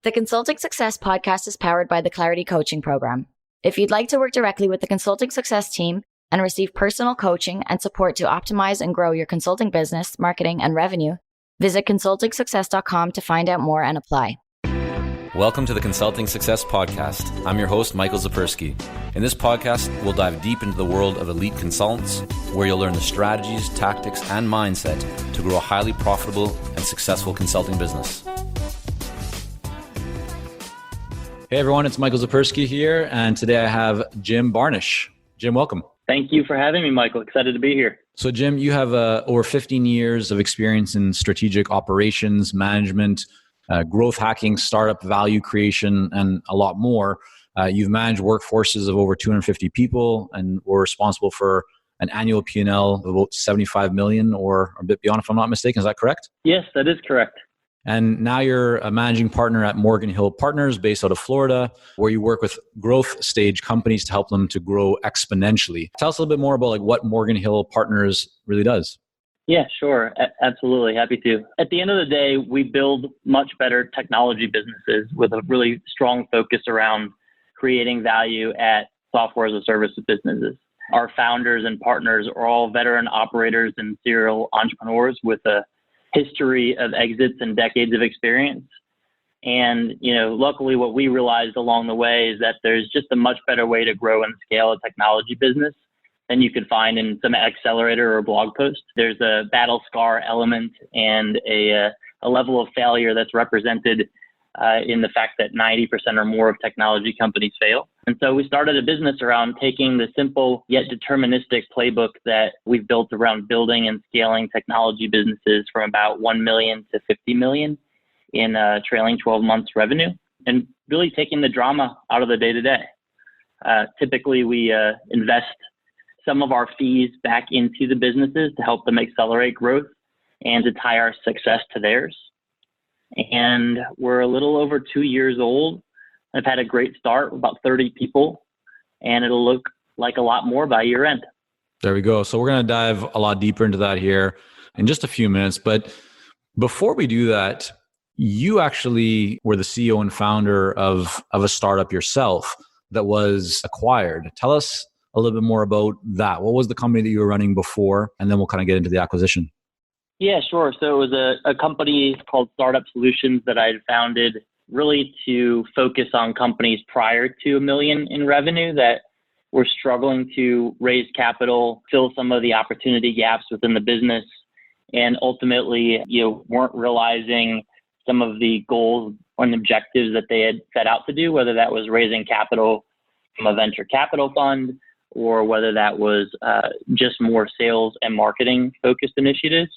The Consulting Success podcast is powered by the Clarity Coaching Program. If you'd like to work directly with the Consulting Success team and receive personal coaching and support to optimize and grow your consulting business, marketing, and revenue, visit consultingsuccess.com to find out more and apply. Welcome to the Consulting Success Podcast. I'm your host, Michael Zapersky. In this podcast, we'll dive deep into the world of elite consultants, where you'll learn the strategies, tactics, and mindset to grow a highly profitable and successful consulting business. Hey everyone, it's Michael Zapersky here, and today I have Jim Barnish. Jim, welcome. Thank you for having me, Michael. Excited to be here. So Jim, you have over 15 years of experience in strategic operations, management, growth hacking, startup value creation, and a lot more. You've managed workforces of over 250 people and were responsible for an annual P&L of about 75 million or a bit beyond, if I'm not mistaken. Is that correct? Yes, that is correct. And now you're a managing partner at Morgan Hill Partners based out of Florida, where you work with growth stage companies to help them to grow exponentially. Tell us a little bit more about what Morgan Hill Partners really does. Yeah, sure. Absolutely. Happy to. At the end of the day, we build much better technology businesses with a really strong focus around creating value at software as a service businesses. Our founders and partners are all veteran operators and serial entrepreneurs with a history of exits and decades of experience. And, luckily what we realized along the way is that there's just a much better way to grow and scale a technology business than you could find in some accelerator or blog post. There's a battle scar element and a level of failure that's represented in the fact that 90% or more of technology companies fail. And so we started a business around taking the simple yet deterministic playbook that we've built around building and scaling technology businesses from about 1 million to 50 million in trailing 12 months revenue, and really taking the drama out of the day-to-day. Typically, we invest some of our fees back into the businesses to help them accelerate growth and to tie our success to theirs. And we're a little over 2 years old. I've had a great start, about 30 people, and it'll look like a lot more by year end. There we go. So we're going to dive a lot deeper into that here in just a few minutes. But before we do that, you actually were the CEO and founder of a startup yourself that was acquired. Tell us a little bit more about that. What was the company that you were running before? And then we'll kind of get into the acquisition. Yeah, sure. So it was a company called Startup Solutions that I had founded really to focus on companies prior to $1 million in revenue that were struggling to raise capital, fill some of the opportunity gaps within the business, and ultimately, weren't realizing some of the goals and objectives that they had set out to do, whether that was raising capital from a venture capital fund or whether that was just more sales and marketing focused initiatives.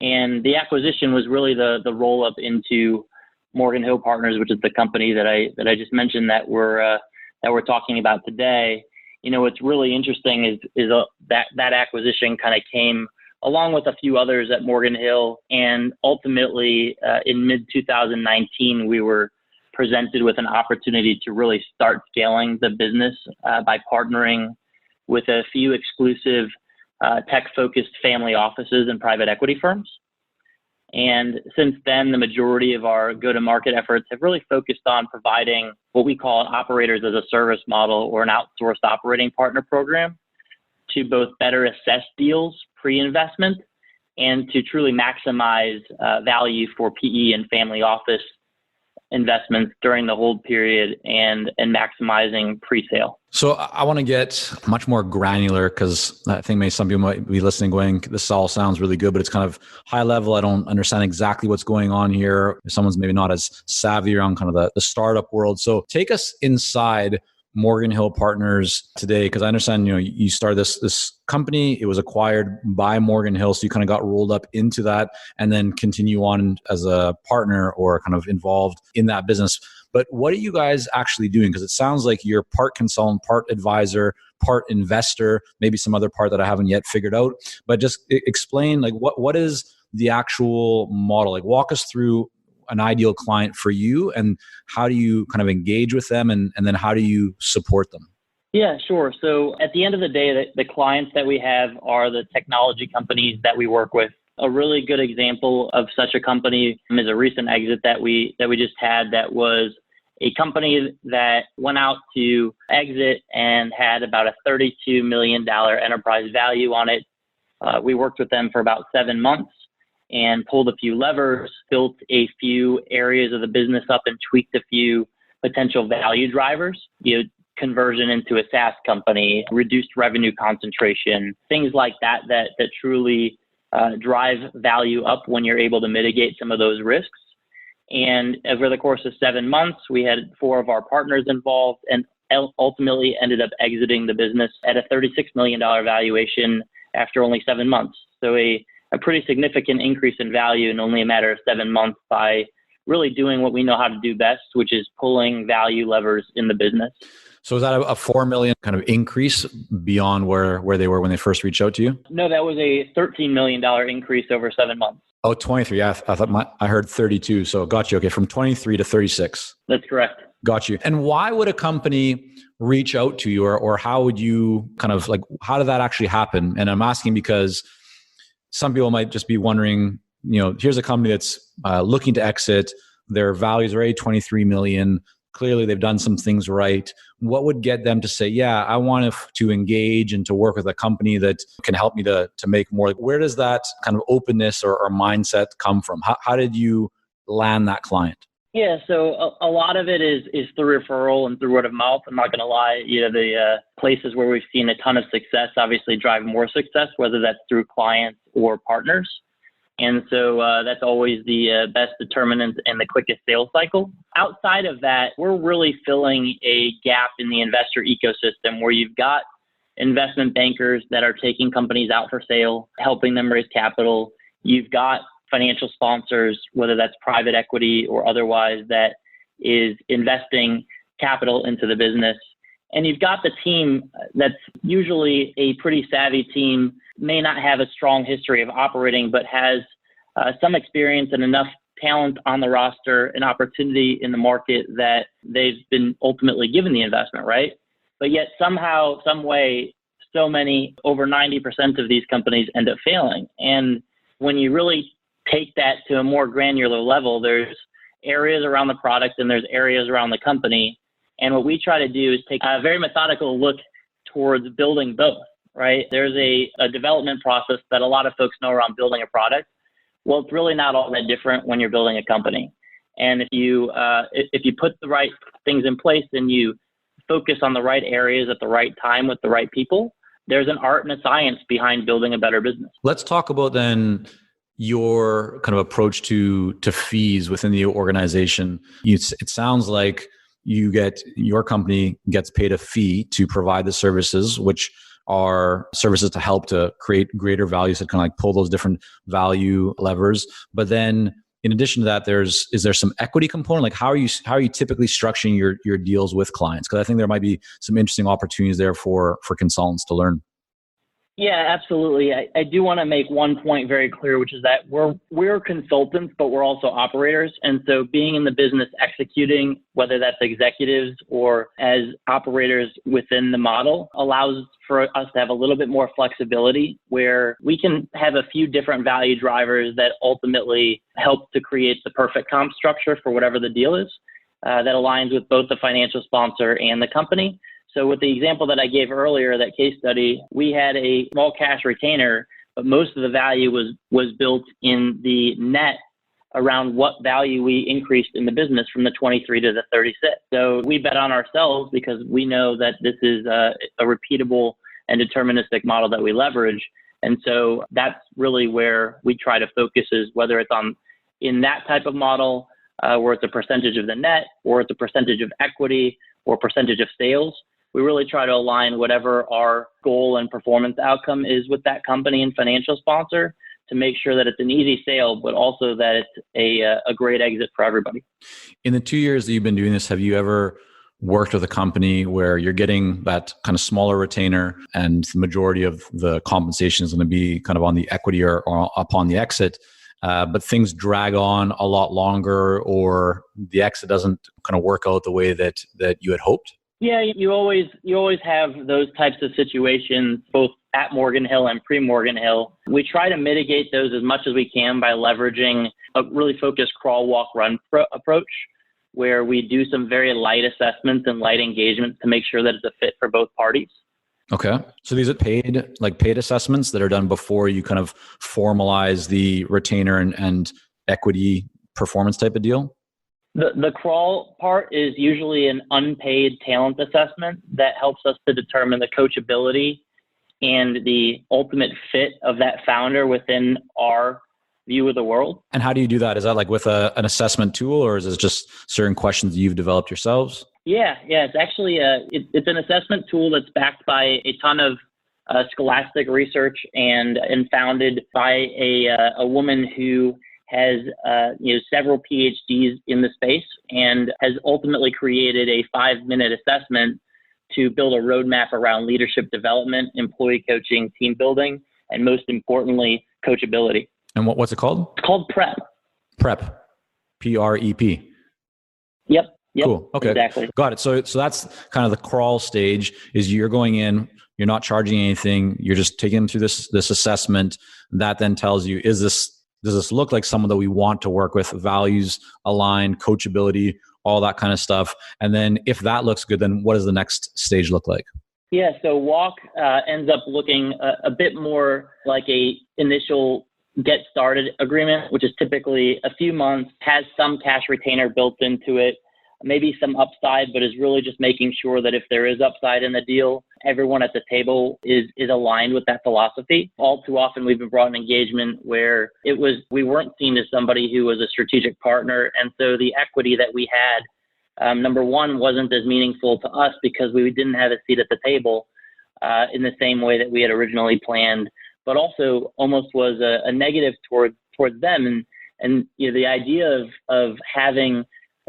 And the acquisition was really the roll up into Morgan Hill Partners, which is the company that I just mentioned that we're talking about today. What's really interesting is that acquisition kind of came along with a few others at Morgan Hill, and ultimately in mid 2019 we were presented with an opportunity to really start scaling the business by partnering with a few exclusive tech-focused family offices and private equity firms. And since then, the majority of our go-to-market efforts have really focused on providing what we call an operators as a service model or an outsourced operating partner program to both better assess deals pre-investment and to truly maximize value for PE and family office investments during the hold period and maximizing pre-sale. So I want to get much more granular because I think maybe some people might be listening going, this all sounds really good, but it's kind of high level. I don't understand exactly what's going on here. If someone's maybe not as savvy around kind of the startup world. So take us inside Morgan Hill Partners today, because I understand, you started this company, it was acquired by Morgan Hill, so you kind of got rolled up into that and then continue on as a partner or kind of involved in that business. But what are you guys actually doing? Because it sounds like you're part consultant, part advisor, part investor, maybe some other part that I haven't yet figured out. But just explain, what is the actual model? Walk us through an ideal client for you and how do you kind of engage with them and then how do you support them? Yeah, sure. So at the end of the day, the clients that we have are the technology companies that we work with A really good example of such a company is a recent exit that we just had. That was a company that went out to exit and had about a $32 million enterprise value on it. We worked with them for about 7 months and pulled a few levers, built a few areas of the business up, and tweaked a few potential value drivers. Conversion into a SaaS company, reduced revenue concentration, things like that truly drive value up when you're able to mitigate some of those risks. And over the course of 7 months, we had 4 of our partners involved and ultimately ended up exiting the business at a $36 million valuation after only 7 months. So a pretty significant increase in value in only a matter of 7 months by really doing what we know how to do best, which is pulling value levers in the business. So is that a $4 million kind of increase beyond where they were when they first reached out to you? No, that was a $13 million increase over 7 months. Oh, 23. Yeah, I thought I heard 32. So got you. Okay, from 23 to 36. That's correct. Got you. And why would a company reach out to you, or how would you kind of like, how did that actually happen? And I'm asking because some people might just be wondering, here's a company that's looking to exit. Their values are already 23 million. Clearly, they've done some things right. What would get them to say, yeah, I want to engage and to work with a company that can help me to make more? Where does that kind of openness or mindset come from? How did you land that client? Yeah, so a lot of it is through referral and through word of mouth. I'm not going to lie. The places where we've seen a ton of success obviously drive more success, whether that's through clients or partners. And so that's always the best determinant and the quickest sales cycle. Outside of that, we're really filling a gap in the investor ecosystem where you've got investment bankers that are taking companies out for sale, helping them raise capital. You've got financial sponsors, whether that's private equity or otherwise, that is investing capital into the business. And you've got the team that's usually a pretty savvy team, may not have a strong history of operating, but has some experience and enough talent on the roster and opportunity in the market that they've been ultimately given the investment, right? But yet somehow, some way, so many, over 90% of these companies end up failing. And when you really take that to a more granular level, there's areas around the product and there's areas around the company. And what we try to do is take a very methodical look towards building both, right? There's a development process that a lot of folks know around building a product. Well, it's really not all that different when you're building a company. And if you put the right things in place and you focus on the right areas at the right time with the right people, there's an art and a science behind building a better business. Let's talk about then your kind of approach to fees within the organization. It sounds like your company gets paid a fee to provide the services, which are services to help to create greater value, so kind of like pull those different value levers. But then in addition to that, is there some equity component? Like how are you typically structuring your deals with clients? Because I think there might be some interesting opportunities there for consultants to learn. Yeah, absolutely. I do want to make one point very clear, which is that we're consultants, but we're also operators. And so being in the business executing, whether that's executives or as operators within the model, allows for us to have a little bit more flexibility where we can have a few different value drivers that ultimately help to create the perfect comp structure for whatever the deal is that aligns with both the financial sponsor and the company. So with the example that I gave earlier, that case study, we had a small cash retainer, but most of the value was built in the net around what value we increased in the business from the 23 to the 36. So we bet on ourselves because we know that this is a repeatable and deterministic model that we leverage. And so that's really where we try to focus, is whether it's in that type of model where it's a percentage of the net or it's a percentage of equity or percentage of sales. We really try to align whatever our goal and performance outcome is with that company and financial sponsor to make sure that it's an easy sale, but also that it's a great exit for everybody. In the 2 years that you've been doing this, have you ever worked with a company where you're getting that kind of smaller retainer and the majority of the compensation is going to be kind of on the equity or upon the exit, but things drag on a lot longer or the exit doesn't kind of work out the way that you had hoped? Yeah, you always have those types of situations, both at Morgan Hill and pre-Morgan Hill. We try to mitigate those as much as we can by leveraging a really focused crawl, walk, run approach, where we do some very light assessments and light engagements to make sure that it's a fit for both parties. Okay. So these are paid assessments that are done before you kind of formalize the retainer and equity performance type of deal? The crawl part is usually an unpaid talent assessment that helps us to determine the coachability and the ultimate fit of that founder within our view of the world. And how do you do that? Is that like with an assessment tool, or is it just certain questions you've developed yourselves? Yeah. It's actually it's an assessment tool that's backed by a ton of scholastic research and founded by a woman who has several PhDs in the space and has ultimately created a 5-minute assessment to build a roadmap around leadership development, employee coaching, team building, and most importantly, coachability. And what's it called? It's called PREP. PREP. PREP. Yep. Cool. Okay. Exactly. Got it. So that's kind of the crawl stage. Is you're going in, you're not charging anything, you're just taking them through this assessment. That then tells you, does this look like someone that we want to work with, values aligned, coachability, all that kind of stuff. And then if that looks good, then what does the next stage look like? Yeah. So walk ends up looking a bit more like a initial get started agreement, which is typically a few months, has some cash retainer built into it, maybe some upside, but is really just making sure that if there is upside in the deal, everyone at the table is aligned with that philosophy. All too often, we've been brought an engagement where we weren't seen as somebody who was a strategic partner. And so the equity that we had, number one, wasn't as meaningful to us because we didn't have a seat at the table in the same way that we had originally planned, but also almost was a negative towards them. And the idea of having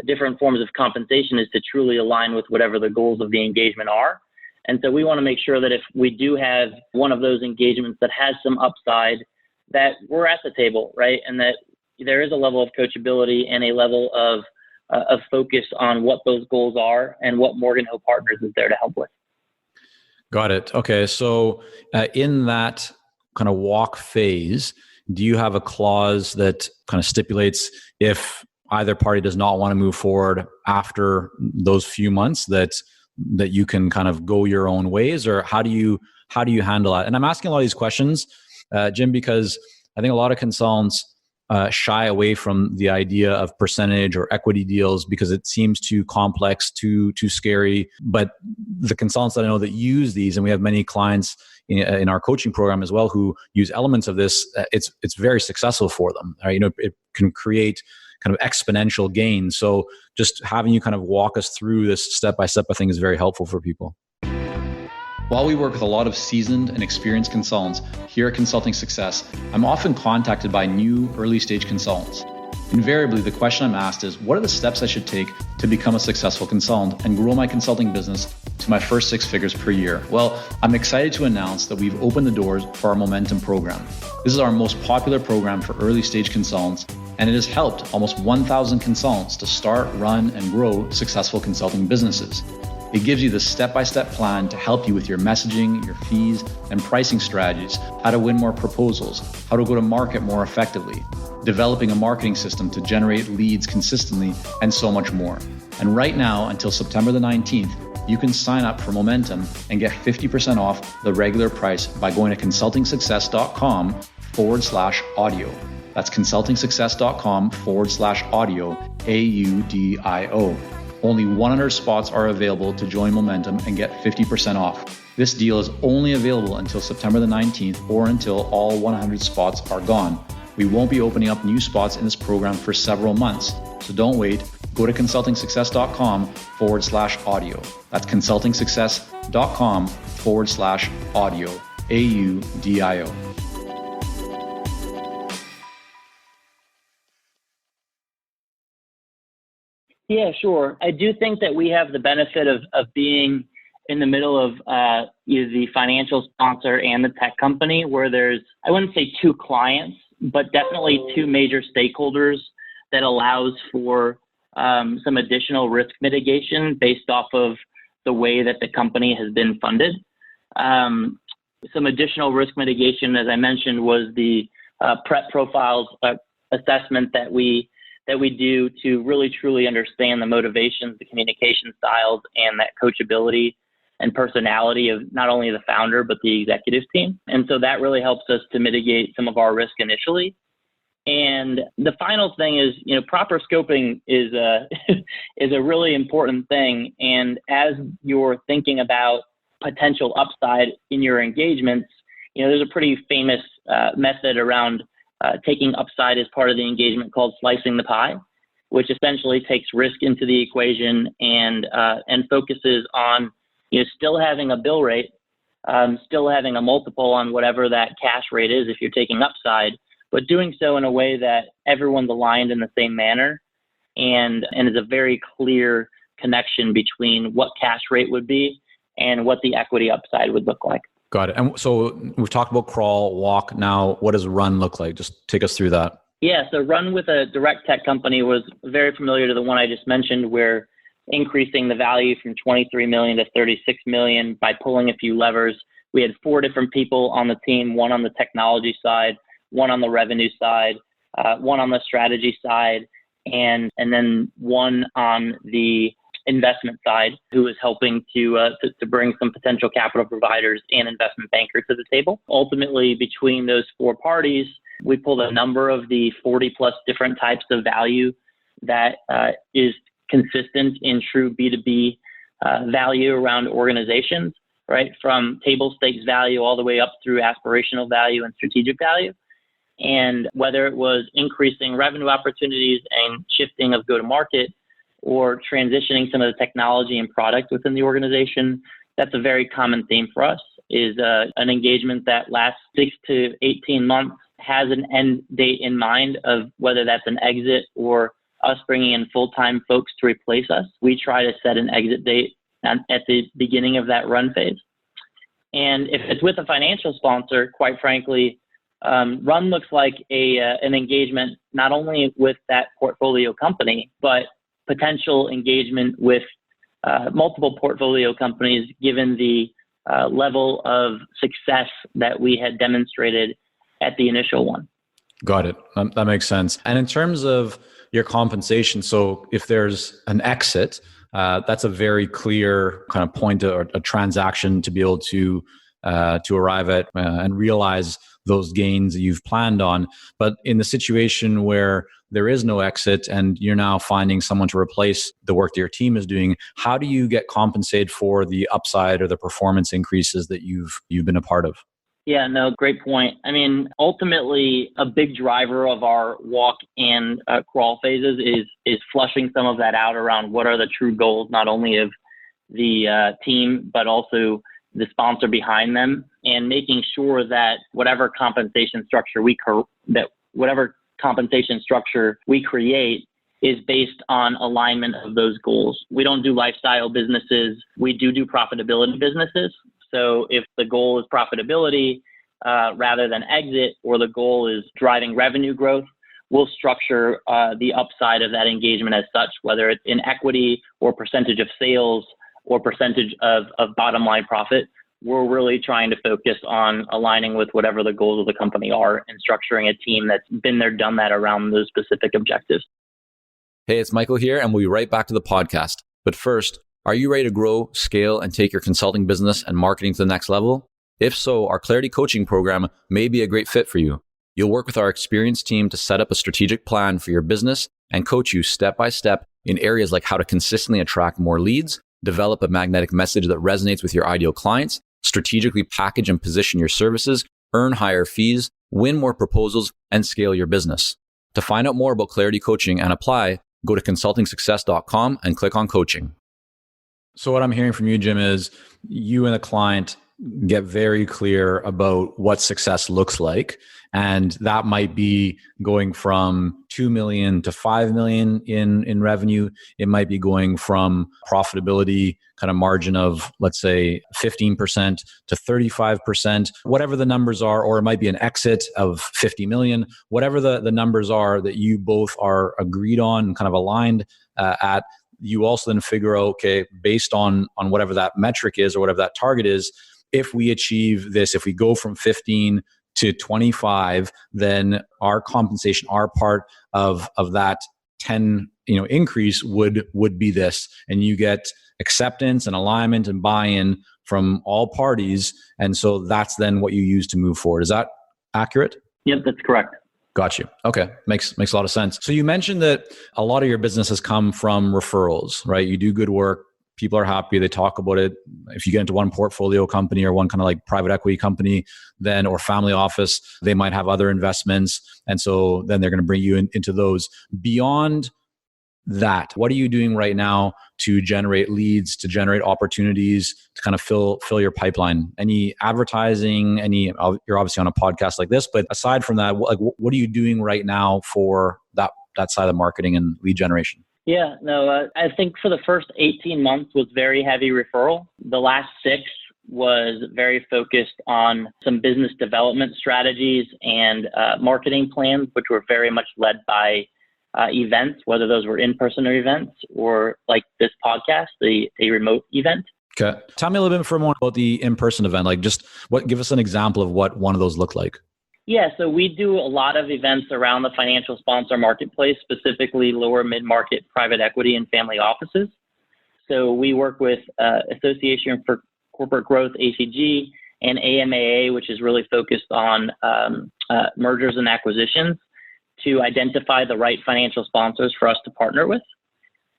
different forms of compensation is to truly align with whatever the goals of the engagement are. And so we want to make sure that if we do have one of those engagements that has some upside, that we're at the table, right? And that there is a level of coachability and a level of focus on what those goals are and what Morgan Hill Partners is there to help with. Got it. Okay. So in that kind of walk phase, do you have a clause that kind of stipulates if either party does not want to move forward after those few months that you can kind of go your own ways, or how do you handle that? And I'm asking a lot of these questions, Jim, because I think a lot of consultants shy away from the idea of percentage or equity deals because it seems too complex, too scary. But the consultants that I know that use these, and we have many clients in our coaching program as well who use elements of this, it's very successful for them. Right? It can create kind of exponential gain. So just having you kind of walk us through this step by step, I think is very helpful for people. While we work with a lot of seasoned and experienced consultants here at Consulting Success, I'm often contacted by new early stage consultants. Invariably, the question I'm asked is, what are the steps I should take to become a successful consultant and grow my consulting business to my first 6 figures per year? Well, I'm excited to announce that we've opened the doors for our Momentum program. This is our most popular program for early stage consultants, and it has helped almost 1,000 consultants to start, run, and grow successful consulting businesses. It gives you the step-by-step plan to help you with your messaging, your fees, and pricing strategies, how to win more proposals, how to go to market more effectively, developing a marketing system to generate leads consistently, and so much more. And right now, until September the 19th, you can sign up for Momentum and get 50% off the regular price by going to consultingsuccess.com/audio. That's consultingsuccess.com/audio, AUDIO. Only 100 spots are available to join Momentum and get 50% off. This deal is only available until September the 19th or until all 100 spots are gone. We won't be opening up new spots in this program for several months, so don't wait. Go to consultingsuccess.com/audio. That's consultingsuccess.com/audio, AUDIO. Yeah, sure. I do think that we have the benefit of being in the middle of the financial sponsor and the tech company, where there's, I wouldn't say 2 clients, but definitely 2 major stakeholders that allows for some additional risk mitigation based off of the way that the company has been funded. Some additional risk mitigation, as I mentioned, was the PrEP profiles assessment that we do to really truly understand the motivations, the communication styles, and that coachability and personality of not only the founder, but the executive team. And so that really helps us to mitigate some of our risk initially. And the final thing is, proper scoping is a, is a really important thing. And as you're thinking about potential upside in your engagements, there's a pretty famous method around taking upside as part of the engagement called slicing the pie, which essentially takes risk into the equation and focuses on still having a bill rate, still having a multiple on whatever that cash rate is if you're taking upside, but doing so in a way that everyone's aligned in the same manner and is a very clear connection between what cash rate would be and what the equity upside would look like. Got it. And so we've talked about crawl, walk. Now, what does run look like? Just take us through that. Yeah, so run with a direct tech company was very familiar to the one I just mentioned, where increasing the value from 23 million to 36 million by pulling a few levers. We had 4 different people on the team, one on the technology side, one on the revenue side, one on the strategy side, and then one on the investment side, who was helping to bring some potential capital providers and investment bankers to the table. Ultimately, between those 4 parties, we pulled a number of the 40 plus different types of value that is consistent in true B2B value around organizations, right? From table stakes value all the way up through aspirational value and strategic value. And whether it was increasing revenue opportunities and shifting of go-to-market or transitioning some of the technology and product within the organization, that's a very common theme for us, is an engagement that lasts 6 to 18 months, has an end date in mind of whether that's an exit or us bringing in full-time folks to replace us. We try to set an exit date at the beginning of that run phase. And if it's with a financial sponsor, quite frankly, run looks like an engagement not only with that portfolio company, but potential engagement with multiple portfolio companies, given the level of success that we had demonstrated at the initial one. Got it. That makes sense. And in terms of your compensation, so if there's an exit, that's a very clear kind of point or a transaction to be able to arrive at and realize those gains that you've planned on. But in the situation where there is no exit and you're now finding someone to replace the work that your team is doing, how do you get compensated for the upside or the performance increases that you've been a part of? Yeah, no, great point. I mean, ultimately, a big driver of our walk and crawl phases is flushing some of that out around what are the true goals, not only of the team, but also the sponsor behind them, and making sure that whatever compensation structure we create is based on alignment of those goals. We don't do lifestyle businesses. We do profitability businesses. So if the goal is profitability rather than exit, or the goal is driving revenue growth, we'll structure the upside of that engagement as such, whether it's in equity or percentage of sales or percentage of bottom line profit. We're really trying to focus on aligning with whatever the goals of the company are and structuring a team that's been there, done that around those specific objectives. Hey, it's Michael here, and we'll be right back to the podcast. But first, are you ready to grow, scale, and take your consulting business and marketing to the next level? If so, our Clarity Coaching program may be a great fit for you. You'll work with our experienced team to set up a strategic plan for your business and coach you step by step in areas like how to consistently attract more leads, develop a magnetic message that resonates with your ideal clients, strategically package and position your services, earn higher fees, win more proposals, and scale your business. To find out more about Clarity Coaching and apply, go to consultingsuccess.com and click on coaching. So what I'm hearing from you, Jim, is you and the client get very clear about what success looks like. And that might be going from 2 million to 5 million in revenue. It might be going from profitability kind of margin of, let's say, 15% to 35%, whatever the numbers are, or it might be an exit of 50 million, whatever the numbers are that you both are agreed on and kind of aligned at. you also then figure out, okay, based on whatever that metric is or whatever that target is, if we achieve this, if we go from 15 to 25, then our compensation, our part of that 10 increase would be this, and you get acceptance and alignment and buy-in from all parties, and so that's then what you use to move forward. Is that accurate? Yep, that's correct. Got you. Okay. Makes a lot of sense. So you mentioned that a lot of your business has come from referrals, right? You do good work. People are happy. They talk about it. If you get into one portfolio company or one kind of like private equity company, then, or family office, they might have other investments. And so then they're going to bring you into those. Beyond that, what are you doing right now to generate leads, to generate opportunities, to kind of fill your pipeline? Any advertising, you're obviously on a podcast like this, but aside from that, what are you doing right now for that side of marketing and lead generation? Yeah, no, I think for the first 18 months was very heavy referral. The last 6 was very focused on some business development strategies and marketing plans, which were very much led by events, whether those were in-person events or like this podcast, a remote event. Okay. Tell me a little bit more about the in-person event. Like give us an example of what one of those looked like. Yeah, so we do a lot of events around the financial sponsor marketplace, specifically lower mid-market private equity and family offices. So we work with Association for Corporate Growth, ACG, and AMAA, which is really focused on mergers and acquisitions, to identify the right financial sponsors for us to partner with.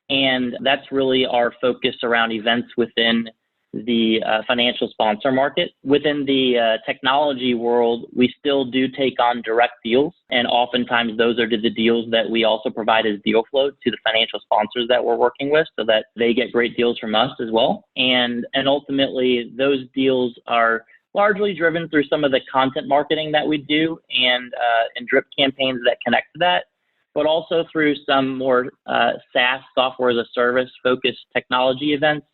And that's really our focus around events within the financial sponsor market. Within the technology world, we still do take on direct deals. And oftentimes those are the deals that we also provide as deal flow to the financial sponsors that we're working with so that they get great deals from us as well. And ultimately those deals are largely driven through some of the content marketing that we do and drip campaigns that connect to that, but also through some more SaaS, software as a service focused technology events,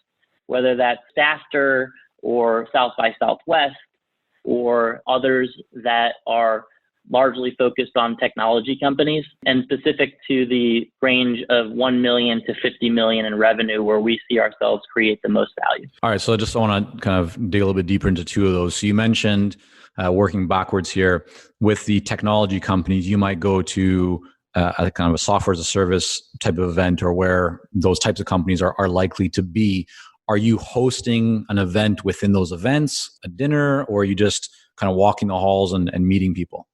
whether that's SAFTR or South by Southwest or others that are largely focused on technology companies and specific to the range of 1 million to 50 million in revenue where we see ourselves create the most value. All right. So I just want to kind of dig a little bit deeper into 2 of those. So you mentioned working backwards here with the technology companies, you might go to a kind of a software as a service type of event or where those types of companies are likely to be. Are you hosting an event within those events, a dinner, or are you just kind of walking the halls and meeting people?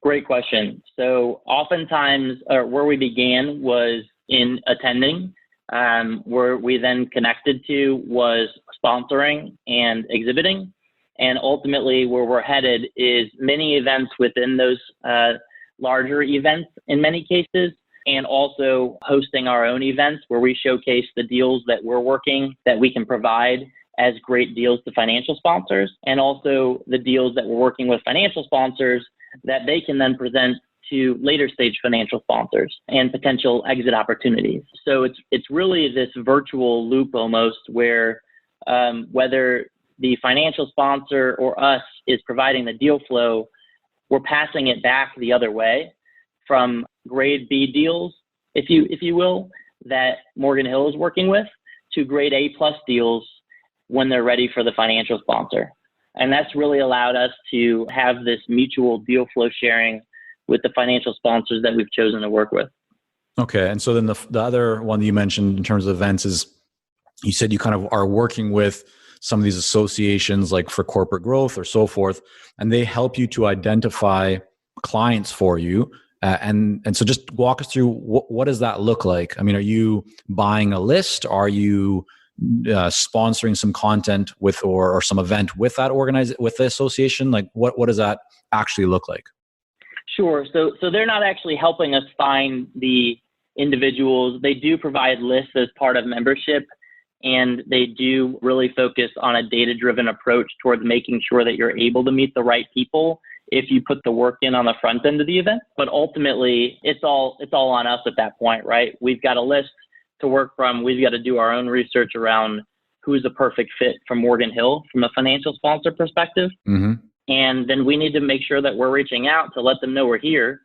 Great question. So oftentimes where we began was in attending. Where we then connected to was sponsoring and exhibiting. And ultimately where we're headed is many events within those larger events in many cases, and also hosting our own events where we showcase the deals that we're working that we can provide as great deals to financial sponsors, and also the deals that we're working with financial sponsors that they can then present to later stage financial sponsors and potential exit opportunities. So it's really this virtual loop almost where whether the financial sponsor or us is providing the deal flow, we're passing it back the other way from grade B deals, if you will, that Morgan Hill is working with to grade A+ deals when they're ready for the financial sponsor. And that's really allowed us to have this mutual deal flow sharing with the financial sponsors that we've chosen to work with. Okay. And so then the other one that you mentioned in terms of events is you said you kind of are working with some of these associations like for corporate growth or so forth, and they help you to identify clients for you. And so just walk us through what does that look like? I mean, are you buying a list? Are you sponsoring some content with or some event with that with the association? Like what does that actually look like? Sure. So they're not actually helping us find the individuals. They do provide lists as part of membership, and they do really focus on a data-driven approach towards making sure that you're able to meet the right people if you put the work in on the front end of the event. But ultimately, it's all on us at that point, right? We've got a list to work from. We've got to do our own research around who's the perfect fit for Morgan Hill from a financial sponsor perspective. Mm-hmm. And then we need to make sure that we're reaching out to let them know we're here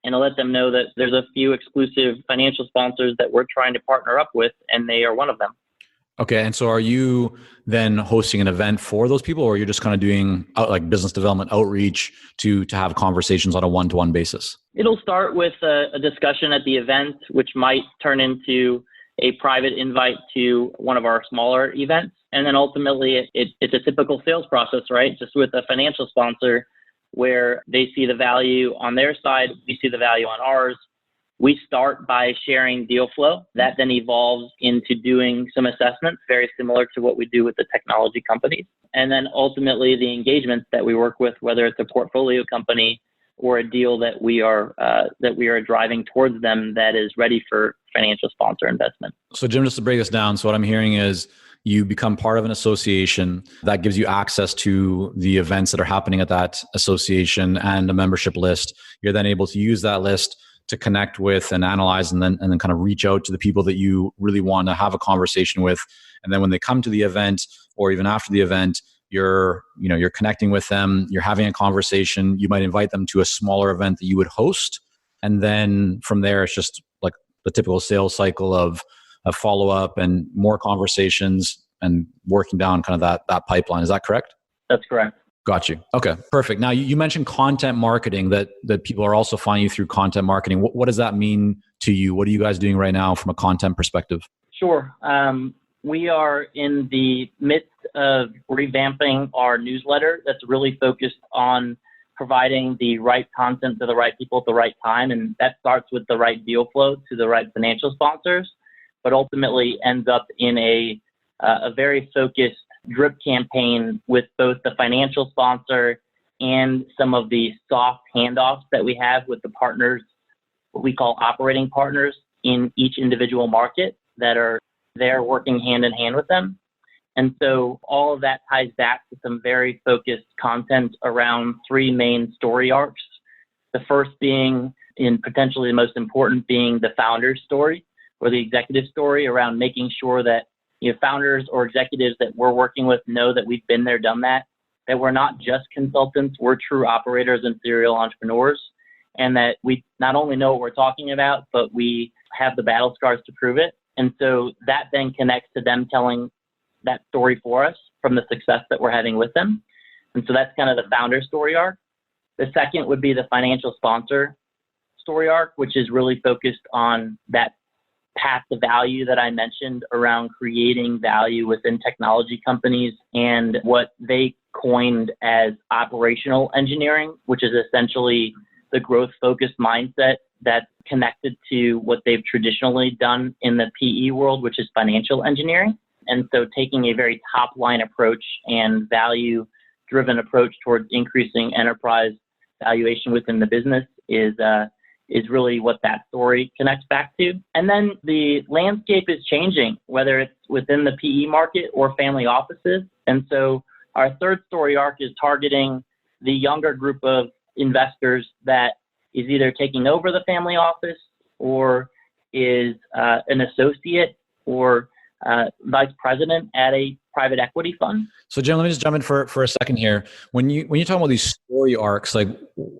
and to let them know that there's a few exclusive financial sponsors that we're trying to partner up with, and they are one of them. Okay. And so are you then hosting an event for those people, or you're just kind of doing like business development outreach to have conversations on a one-to-one basis? It'll start with a discussion at the event, which might turn into a private invite to one of our smaller events. And then ultimately it's a typical sales process, right? Just with a financial sponsor where they see the value on their side, we see the value on ours. We start by sharing deal flow. That then evolves into doing some assessments, very similar to what we do with the technology companies. And then ultimately the engagements that we work with, whether it's a portfolio company or a deal that we are driving towards them that is ready for financial sponsor investment. So Jim, just to break this down, so what I'm hearing is you become part of an association that gives you access to the events that are happening at that association and a membership list. You're then able to use that list to connect with and analyze and then kind of reach out to the people that you really want to have a conversation with. And then when they come to the event or even after the event, you're connecting with them, you're having a conversation, you might invite them to a smaller event that you would host. And then from there, it's just like the typical sales cycle of a follow-up and more conversations and working down kind of that pipeline. Is that correct? That's correct. Got you. Okay, perfect. Now you mentioned content marketing, that people are also finding you through content marketing. What does that mean to you? What are you guys doing right now from a content perspective? Sure. We are in the midst of revamping our newsletter that's really focused on providing the right content to the right people at the right time. And that starts with the right deal flow to the right financial sponsors, but ultimately ends up in a very focused drip campaign with both the financial sponsor and some of the soft handoffs that we have with the partners, what we call operating partners in each individual market that are there working hand in hand with them. And so all of that ties back to some very focused content around three main story arcs. The first being, and potentially the most important, being the founder's story or the executive story around making sure that founders or executives that we're working with know that we've been there, done that we're not just consultants, we're true operators and serial entrepreneurs, and that we not only know what we're talking about, but we have the battle scars to prove it. And so that then connects to them telling that story for us from the success that we're having with them. And so that's kind of the founder story arc. The second would be the financial sponsor story arc, which is really focused on that path to value that I mentioned around creating value within technology companies and what they coined as operational engineering, which is essentially the growth focused mindset that's connected to what they've traditionally done in the PE world, which is financial engineering. And so taking a very top line approach and value driven approach towards increasing enterprise valuation within the business is really what that story connects back to. And then the landscape is changing, whether it's within the PE market or family offices. And so our third story arc is targeting the younger group of investors that is either taking over the family office or is an associate or vice president at a private equity fund. So Jim, let me just jump in for a second here. When you talk about these story arcs, like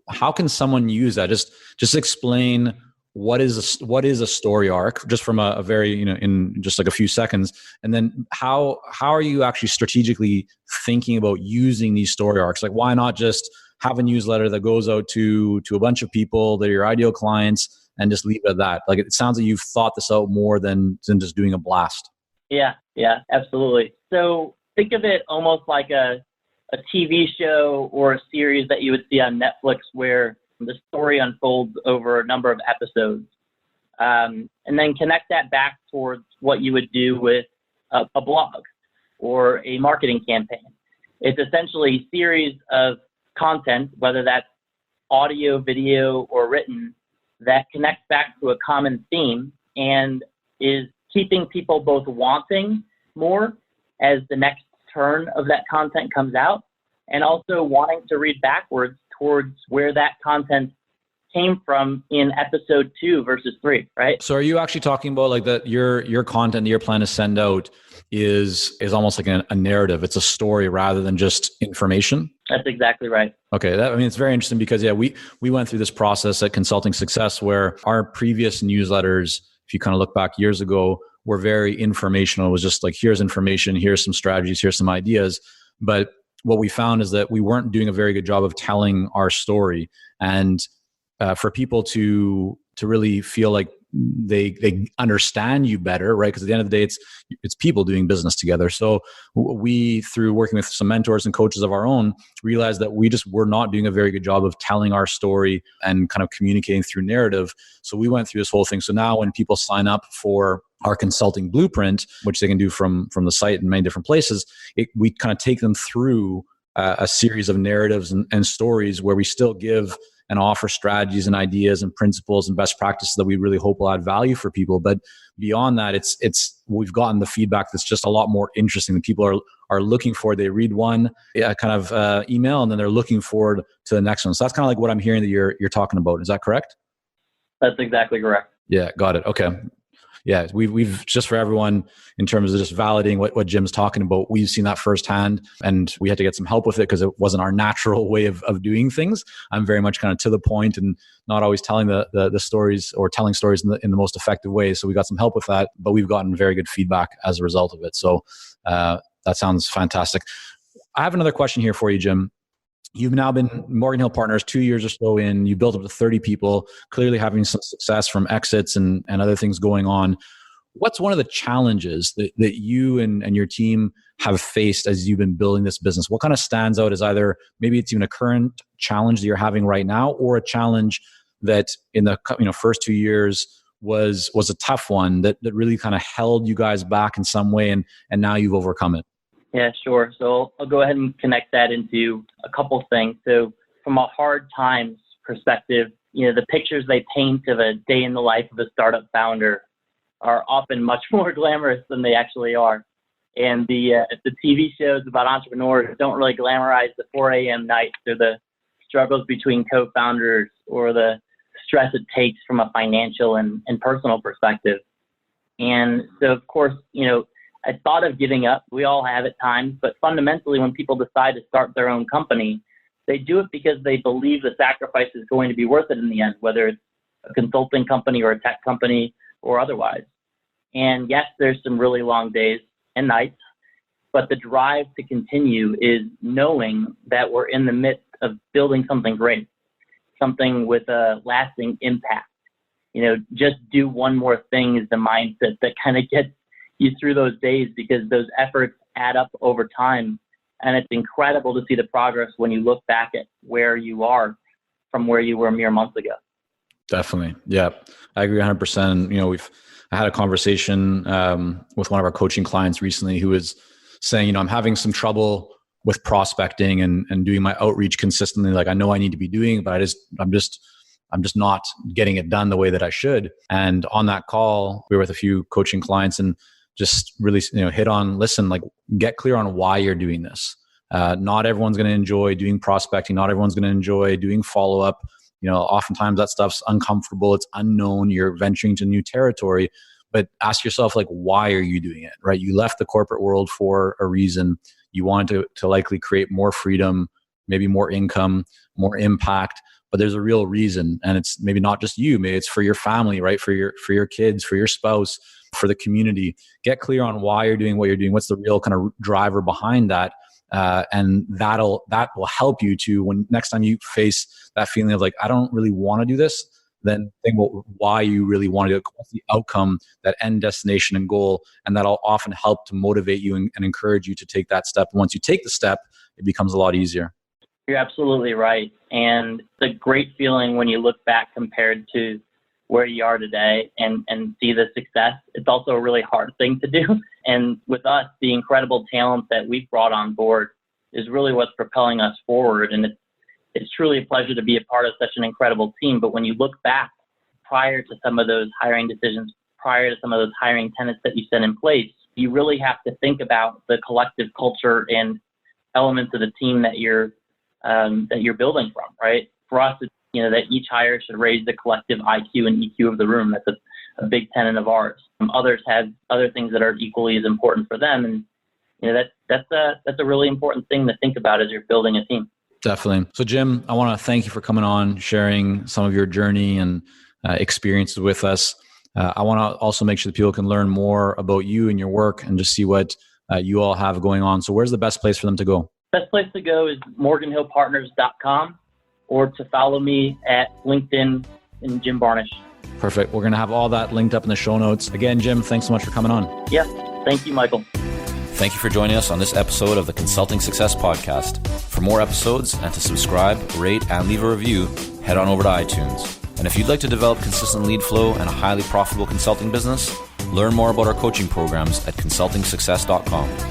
how can someone use that? Just explain what is a story arc, just from a very, in just like a few seconds. And then how are you actually strategically thinking about using these story arcs? Like why not just have a newsletter that goes out to a bunch of people that are your ideal clients and just leave it at that? Like it sounds like you've thought this out more than just doing a blast. Yeah, absolutely. So think of it almost like a TV show or a series that you would see on Netflix where the story unfolds over a number of episodes. And then connect that back towards what you would do with a blog or a marketing campaign. It's essentially a series of content, whether that's audio, video, or written, that connects back to a common theme and is keeping people both wanting more as the next turn of that content comes out, and also wanting to read backwards towards where that content came from in episode 2 versus 3, right? So are you actually talking about like that your content that you're planning to send out is almost like a narrative. It's a story rather than just information? That's exactly right. Okay. It's very interesting because we went through this process at Consulting Success where our previous newsletters, if you kind of look back years ago, were very informational. It was just like, here's information, here's some strategies, here's some ideas. But what we found is that we weren't doing a very good job of telling our story. And for people to really feel like they understand you better, right? Because at the end of the day, it's people doing business together. So we, through working with some mentors and coaches of our own, realized that we just were not doing a very good job of telling our story and kind of communicating through narrative. So we went through this whole thing. So now when people sign up for our consulting blueprint, which they can do from the site in many different places, we kind of take them through a series of narratives and stories where we still give and offer strategies and ideas and principles and best practices that we really hope will add value for people. But beyond that, we've gotten the feedback that's just a lot more interesting that people are looking for. They read one kind of email and then they're looking forward to the next one. So that's kind of like what I'm hearing that you're talking about. Is that correct? That's exactly correct. Yeah, got it. Okay. Yeah, we've just for everyone in terms of just validating what Jim's talking about, we've seen that firsthand and we had to get some help with it because it wasn't our natural way of doing things. I'm very much kind of to the point and not always telling the stories or telling stories in the most effective way. So we got some help with that, but we've gotten very good feedback as a result of it. So that sounds fantastic. I have another question here for you, Jim. You've now been Morgan Hill Partners 2 years or so in, you built up to 30 people, clearly having some success from exits and other things going on. What's one of the challenges that you and your team have faced as you've been building this business? What kind of stands out as either maybe it's even a current challenge that you're having right now or a challenge that in the first 2 years was a tough one that really kind of held you guys back in some way and now you've overcome it? Yeah, sure. So I'll go ahead and connect that into a couple things. So from a hard times perspective, the pictures they paint of a day in the life of a startup founder are often much more glamorous than they actually are. And the TV shows about entrepreneurs don't really glamorize the 4 a.m. nights or the struggles between co-founders or the stress it takes from a financial and personal perspective. And so, of course, I thought of giving up. We all have at times, but fundamentally when people decide to start their own company, they do it because they believe the sacrifice is going to be worth it in the end, whether it's a consulting company or a tech company or otherwise. And yes, there's some really long days and nights, but the drive to continue is knowing that we're in the midst of building something great, something with a lasting impact. Just do one more thing is the mindset that kind of gets you through those days because those efforts add up over time. And it's incredible to see the progress when you look back at where you are from where you were mere months ago. Definitely. Yeah, I agree 100%. I had a conversation with one of our coaching clients recently who was saying, I'm having some trouble with prospecting and doing my outreach consistently. Like I know I need to be doing it, but I'm just not getting it done the way that I should. And on that call, we were with a few coaching clients and just really, hit on, listen, like get clear on why you're doing this. Not everyone's going to enjoy doing prospecting. Not everyone's going to enjoy doing follow-up. Oftentimes that stuff's uncomfortable. It's unknown. You're venturing to new territory, but ask yourself, like, why are you doing it, right? You left the corporate world for a reason. You wanted to likely create more freedom, maybe more income, more impact, but there's a real reason. And it's maybe not just you, maybe it's for your family, right? For your kids, for your spouse, for the community. Get clear on why you're doing what you're doing. What's the real kind of driver behind that? And that will help you to, when next time you face that feeling of like, I don't really want to do this, then think about why you really want to do it. What's the outcome, that end destination and goal? And that'll often help to motivate you and encourage you to take that step. And once you take the step, it becomes a lot easier. You're absolutely right. And it's a great feeling when you look back compared to where you are today and see the success. It's also a really hard thing to do. And with us, the incredible talent that we've brought on board is really what's propelling us forward. And it's truly a pleasure to be a part of such an incredible team. But when you look back prior to some of those hiring decisions, prior to some of those hiring tenets that you set in place, you really have to think about the collective culture and elements of the team that you're building from, right? For us, it's that each hire should raise the collective IQ and EQ of the room. That's a big tenet of ours. Others have other things that are equally as important for them. And that's a really important thing to think about as you're building a team. Definitely. So Jim, I want to thank you for coming on, sharing some of your journey and experiences with us. I want to also make sure that people can learn more about you and your work and just see what you all have going on. So where's the best place for them to go? Best place to go is morganhillpartners.com or to follow me at LinkedIn and Jim Barnish. Perfect. We're going to have all that linked up in the show notes. Again, Jim, thanks so much for coming on. Yeah. Thank you, Michael. Thank you for joining us on this episode of the Consulting Success Podcast. For more episodes and to subscribe, rate, and leave a review, head on over to iTunes. And if you'd like to develop consistent lead flow and a highly profitable consulting business, learn more about our coaching programs at consultingsuccess.com.